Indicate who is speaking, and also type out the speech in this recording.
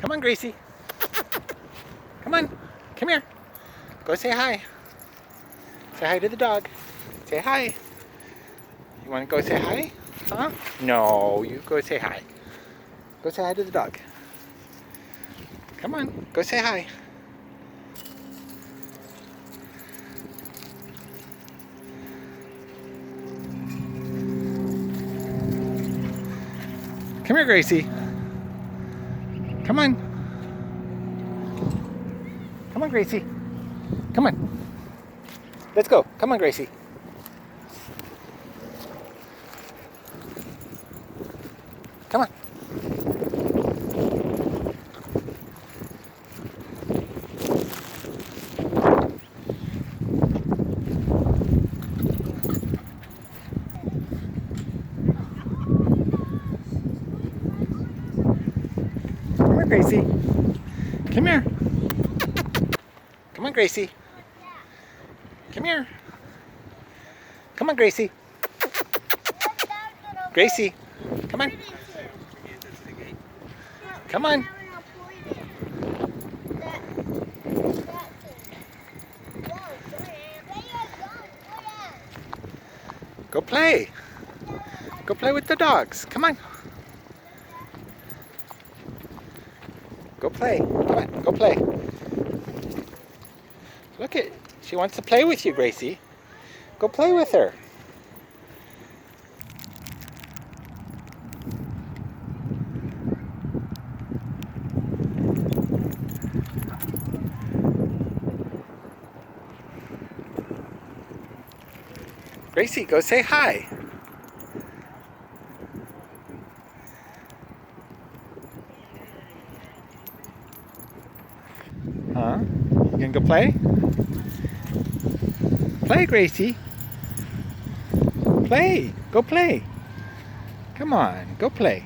Speaker 1: Come on, Gracie. Come on. Come here. Go say hi. Say hi to the dog. Say hi. You want to go say hi? Huh? No, you go say hi. Go say hi to the dog. Come on, go say hi. Come here, Gracie. Come on. Come on, Gracie. Come on. Let's go. Come on, Gracie. Come on. Come on, Gracie. Come here. Come on, Gracie. Come here. Come on, Gracie. Gracie, come on. Come on. Go play. Go play with the dogs. Come on. Go play. Come on, go play. Look at, she wants to play with you, Gracie. Go play with her. Gracie, go say hi. Huh? You gonna go play? Play, Gracie. Play. Go play. Come on, go play.